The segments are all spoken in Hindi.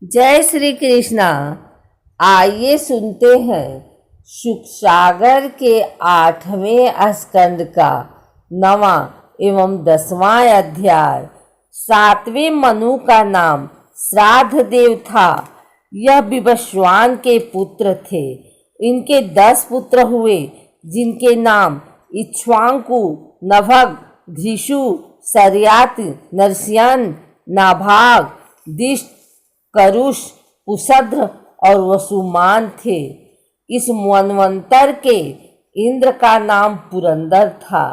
जय श्री कृष्णा। आइए सुनते हैं सुख सागर के 8वें स्कंद का 9वां एवं 10वां अध्याय। 7वें मनु का नाम श्राद्ध देव था। यह विवस्वान के पुत्र थे। इनके 10 पुत्र हुए, जिनके नाम इक्ष्वाकु, नभग, धृषु, सर्यात, नरसिंह, नाभाग, दिष्ट, करुष, कुशध्र और वसुमान थे। इस मनवंतर के इंद्र का नाम पुरंदर था।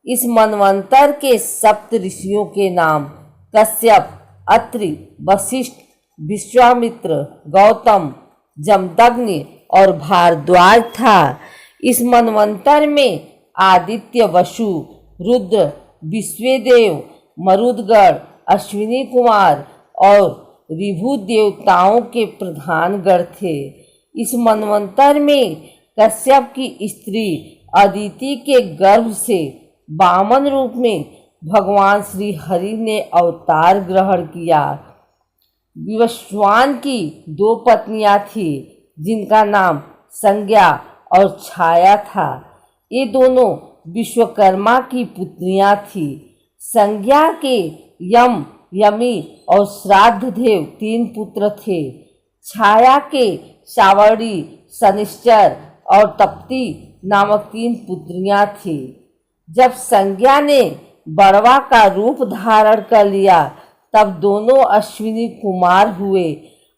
इस मनवंतर के 7 ऋषियों के नाम कश्यप, अत्रि, वशिष्ठ, विश्वामित्र, गौतम, जमदग्नि और भारद्वाज था। इस मनवंतर में आदित्य, वसु, रुद्र, विश्वदेव, मरुदगण, अश्विनी कुमार और विभु देवताओं के प्रधान गण थे। इस मनवंतर में कश्यप की स्त्री अदिति के गर्भ से वामन रूप में भगवान श्री हरि ने अवतार ग्रहण किया। विवस्वान की 2 पत्नियां थी, जिनका नाम संज्ञा और छाया था। ये दोनों विश्वकर्मा की पुत्रियां थी। संज्ञा के यम, यमी और श्राद्ध देव 3 पुत्र थे। छाया के सावरी, शनिश्चर और तप्ती नामक 3 पुत्रियां थी। जब संज्ञा ने बड़वा का रूप धारण कर लिया, तब दोनों अश्विनी कुमार हुए।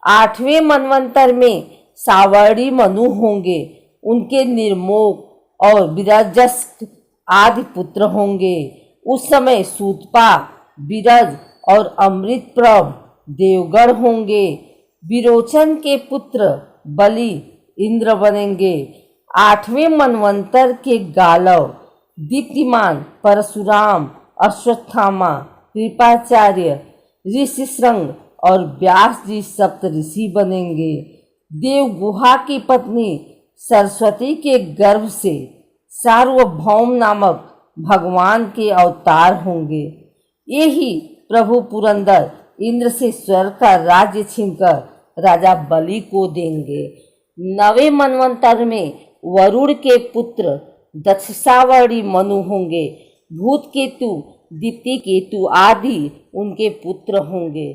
8वें मनवंतर में सावरी मनु होंगे। उनके निर्मोक और विरजस्क आदि पुत्र होंगे। उस समय सूतपा, विरज और अमृतप्रभ देवगण होंगे। विरोचन के पुत्र बलि इंद्र बनेंगे। 8वें मनवंतर के गालव दीप्तिमान परशुराम, अश्वत्थामा, कृपाचार्य, ऋषिशृंग और व्यास जी सप्तऋषि बनेंगे। देव गुहा की पत्नी सरस्वती के गर्भ से सार्वभौम नामक भगवान के अवतार होंगे। ये ही प्रभु पुरंदर इंद्र से स्वर्ग का राज्य छीनकर राजा बलि को देंगे। 9वें मनवंतर में वरुण के पुत्र दक्षसावरी मनु होंगे। भूत केतु, दीप्ति केतु आदि उनके पुत्र होंगे।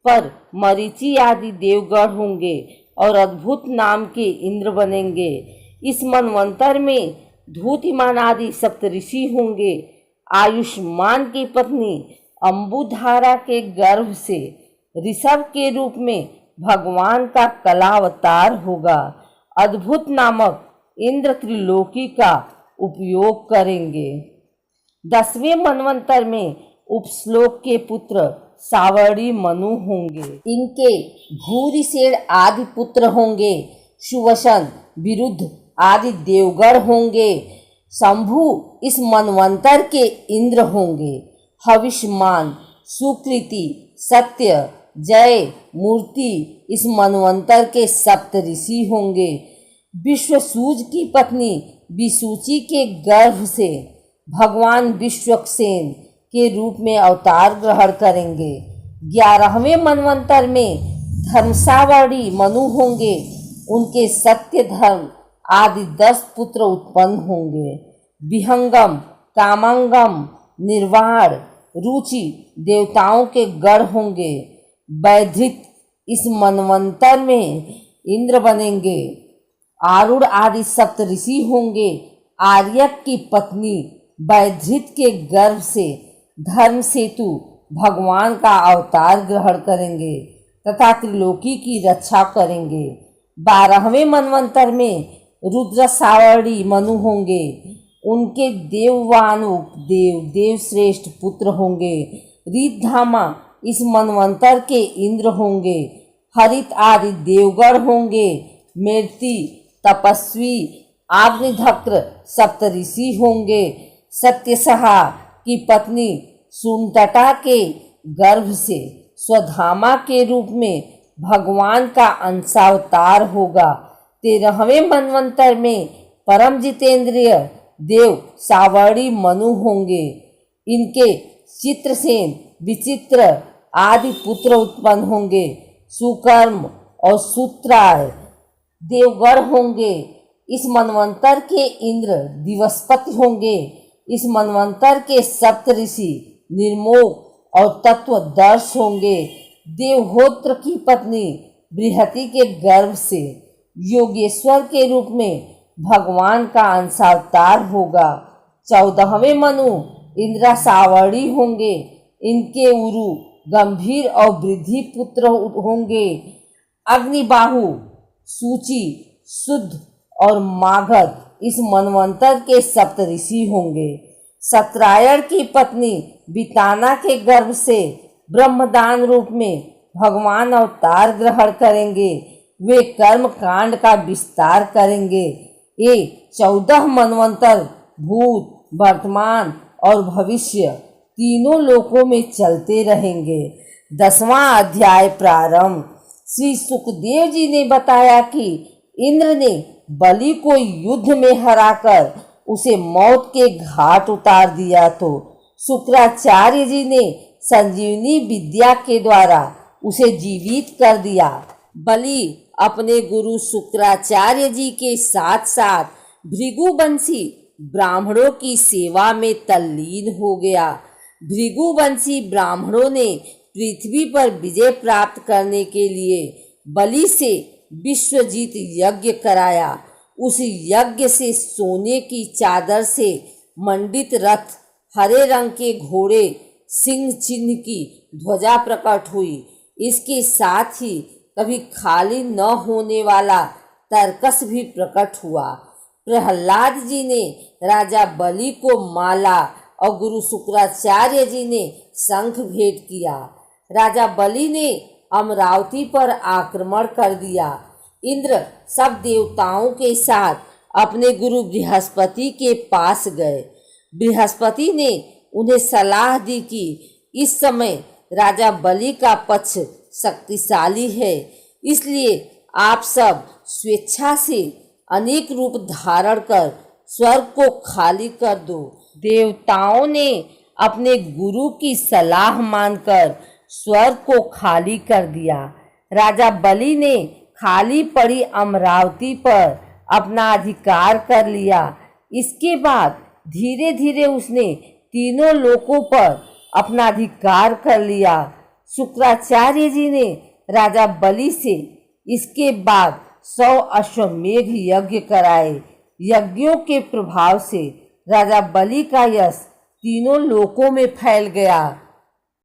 पर मरीचि आदि देवगण होंगे और अद्भुत नाम के इंद्र बनेंगे। इस मनवंतर में धूतिमान आदि सप्तऋषि होंगे। आयुष्मान की पत्नी अंबुधारा के गर्भ से ऋषभ के रूप में भगवान का कलावतार होगा। अद्भुत नामक इंद्र त्रिलोकी का उपयोग करेंगे। 10वें मनवंतर में उपश्लोक के पुत्र सावरी मनु होंगे। इनके भूरिसेन आदि पुत्र होंगे। सुवसन, विरुद्ध आदि देवगण होंगे। शंभु इस मनवंतर के इंद्र होंगे। हविष्मान, सुकृति, सत्य, जय, मूर्ति इस मनवंतर के सप्तऋषि होंगे। विश्वसूज की पत्नी विसूची के गर्भ से भगवान विश्वक्सेन के रूप में अवतार ग्रहण करेंगे। 11वें मनवंतर में धर्मसावरी मनु होंगे। उनके सत्य, धर्म आदि 10 पुत्र उत्पन्न होंगे। विहंगम, कामांगम, निर्वाण, रुचि देवताओं के गण होंगे। वैधृत इस मनवंतर में इंद्र बनेंगे। आरूढ़ आदि सप्तऋषि होंगे। आर्यक की पत्नी वैधृत के गर्भ से धर्म सेतु भगवान का अवतार ग्रहण करेंगे तथा त्रिलोकी की रक्षा करेंगे। 12वें मनवंतर में रुद्र सावरी मनु होंगे। उनके देववानुक देवश्रेष्ठ पुत्र होंगे। रीतधामा इस मनवंतर के इंद्र होंगे। हरित आदि देवगण होंगे। मेर्ति, तपस्वी, अग्निधक्र सप्तऋषि होंगे। सत्यसहा की पत्नी सुनतटा के गर्भ से स्वधामा के रूप में भगवान का अंशावतार होगा। 13वें मनवंतर में परम जितेंद्रिय देव सावरी मनु होंगे। इनके चित्रसेन, विचित्र आदि पुत्र उत्पन्न होंगे। सुकर्म और सूत्राय देवगण होंगे। इस मनवंतर के इंद्र दिवसपति होंगे। इस मनवंतर के सप्त ऋषि निर्मोह और तत्वदर्श होंगे। देवहोत्र की पत्नी बृहति के गर्भ से योगेश्वर के रूप में भगवान का अंशावतार होगा। 14वें मनु इंद्रासावरी होंगे। इनके उरु गंभीर और वृद्धि पुत्र होंगे। अग्निबाहु, सूची, शुद्ध और मागध इस मनवंतर के सप्तऋषि होंगे। सत्रायण की पत्नी बिताना के गर्भ से ब्रह्मदान रूप में भगवान अवतार ग्रहण करेंगे। वे कर्म कांड का विस्तार करेंगे। ये 14 मनवंतर भूत, वर्तमान और भविष्य तीनों लोकों में चलते रहेंगे। 10वां अध्याय प्रारंभ। श्री सुखदेव जी ने बताया कि इंद्र ने बलि को युद्ध में हराकर उसे मौत के घाट उतार दिया तो शुक्राचार्य जी ने संजीवनी विद्या के द्वारा उसे जीवित कर दिया। बलि अपने गुरु शुक्राचार्य जी के साथ साथ भृगुवंशी ब्राह्मणों की सेवा में तल्लीन हो गया। भृगुवंशी ब्राह्मणों ने पृथ्वी पर विजय प्राप्त करने के लिए बलि से विश्वजीत यज्ञ कराया। उस यज्ञ से सोने की चादर से मंडित रथ, हरे रंग के घोड़े, सिंह चिन्ह की ध्वजा प्रकट हुई। इसके साथ ही कभी खाली न होने वाला तर्कस भी प्रकट हुआ। प्रहलाद जी ने राजा बलि को माला और गुरु शुक्राचार्य जी ने शंख भेंट किया। राजा बलि ने अमरावती पर आक्रमण कर दिया। इंद्र सब देवताओं के साथ अपने गुरु बृहस्पति के पास गए। बृहस्पति ने उन्हें सलाह दी कि इस समय राजा बलि का पक्ष शक्तिशाली है, इसलिए आप सब स्वेच्छा से अनेक रूप धारण कर स्वर्ग को खाली कर दो। देवताओं ने अपने गुरु की सलाह मानकर स्वर्ग को खाली कर दिया। राजा बलि ने खाली पड़ी अमरावती पर अपना अधिकार कर लिया। इसके बाद धीरे धीरे उसने तीनों लोकों पर अपना अधिकार कर लिया। शुक्राचार्य जी ने राजा बलि से इसके बाद 100 अश्वमेघ यज्ञ कराए। यज्ञों के प्रभाव से राजा बलि का यश तीनों लोकों में फैल गया।